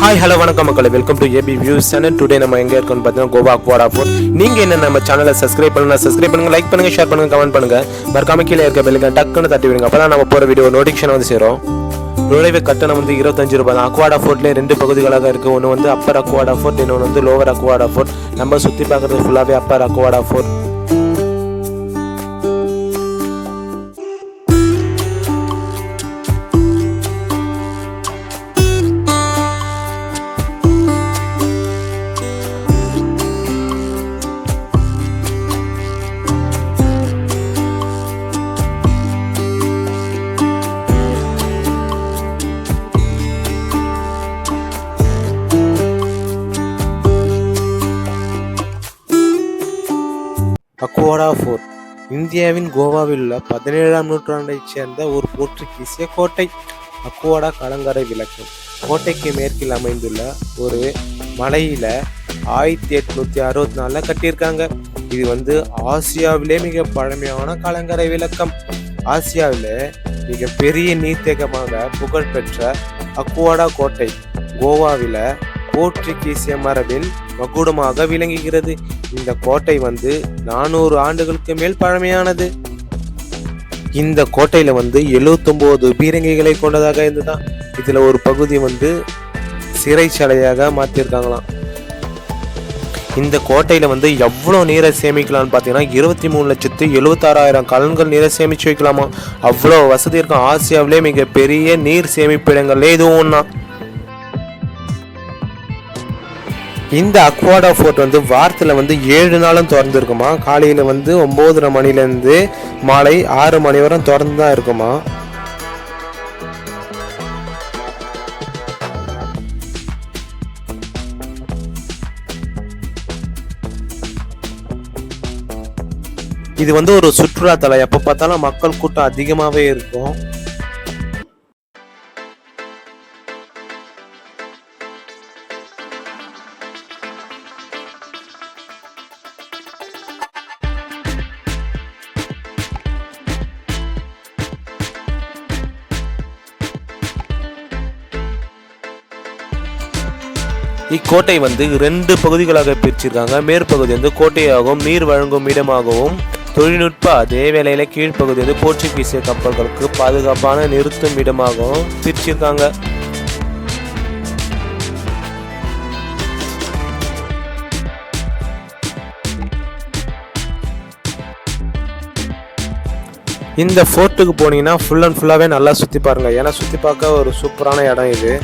Hi hello வணக்கம் மக்களே, welcome to AB Views channel. Today நம்ம எங்கே இருக்கோம்னு பார்த்தீங்கன்னா கோவா அக்வாடா ஃபோர்ட். நீங்கள் என்ன நம்ம சேனலை சப்ஸ்கிரைப் பண்ணுங்க, லைக் பண்ணுங்க, ஷேர் பண்ணுங்க, கமெண்ட் பண்ணுங்க. மறக்காம கீழே இருக்க பெல்லுக்கு டக்குன்னு தட்டி விடுங்க. அப்போ தான் நம்ம போகிற வீடியோ நோட்டிஃபிகேஷன் வந்து சேரும். நுழைவு கட்டணம் வந்து 25 ரூபாய் தான். அக்வாடா ஃபோர்ட்லேயே 2 பகுதிகளாக இருக்குது. ஒன்று வந்து அப்பர் அக்வாடா ஃபோர்ட், இன்னொன்று வந்து லோவர் அக்வாடா ஃபோர்ட். நம்ம சுற்றி பார்க்குறது ஃபுல்லாகவே அப்பர் அக்வாடா ஃபோர்ட். அக்வாடா ஃபோர்ட் இந்தியாவின் கோவாவில் உள்ள 17ஆம் நூற்றாண்டைச் சேர்ந்த ஒரு போர்ச்சுகீசிய கோட்டை. அக்வாடா கலங்கரை விளக்கம் கோட்டைக்கு மேற்கில் அமைந்துள்ள ஒரு மலையில 1864 கட்டியிருக்காங்க. இது வந்து ஆசியாவிலே மிக பழமையான கலங்கரை விளக்கம். ஆசியாவிலே மிக பெரிய நீர்த்தேக்கமாக புகழ்பெற்ற அக்வாடா கோட்டை கோவாவில போர்ச்சுகீசிய மரபின் மகுடமாக விளங்குகிறது. இந்த கோட்டை வந்து 400 ஆண்டுகளுக்கு மேல் பழமையானது. இந்த கோட்டையில வந்து 79 பீரங்கிகளை கொண்டதாக இருந்துதான். இதுல ஒரு பகுதி வந்து சிறைச்சாலையாக மாற்றிருக்காங்களாம். இந்த கோட்டையில வந்து எவ்வளவு நீரை சேமிக்கலாம்னு பார்த்தீங்கன்னா 23,76,000 கலன்கள் நீரை சேமிச்சு வைக்கலாமா. அவ்வளோ வசதி இருக்கும். ஆசியாவிலே மிக பெரிய நீர் சேமிப்பிடங்கள்ல இதுவும் ஒன்றா. இந்த அக்வாடா ஃபோர்ட் வந்து வாரத்தில் வந்து 7 நாளும் திறந்து இருக்குமா. காலையில் வந்து 9:30 மணிலேருந்து மாலை 6 மணி வரை திறந்து தான் இருக்குமா. இது வந்து ஒரு சுற்றுலாத்தலம். எப்போ பார்த்தாலும் மக்கள் கூட்டம் அதிகமாகவே இருக்கும். இக்கோட்டை வந்து 2 பகுதிகளாக பிரிச்சிருக்காங்க. மேற்பகுதி வந்து கோட்டையாகவும் நீர் வழங்கும் இடமாகவும், தொழில்நுட்ப அதே வேளையில கீழ்ப்பகுதி வந்து போர்ச்சுகீசிய கப்பல்களுக்கு பாதுகாப்பான நிறுத்தும் இடமாகவும் பிரிச்சிருக்காங்க. இந்த ஃபோர்ட்டுக்கு போனீங்கன்னா ஃபுல் அண்ட் ஃபுல்லாகவே நல்லா சுற்றி பாருங்க. ஏன்னா சுற்றி பார்க்க ஒரு சூப்பரான இடம் இது.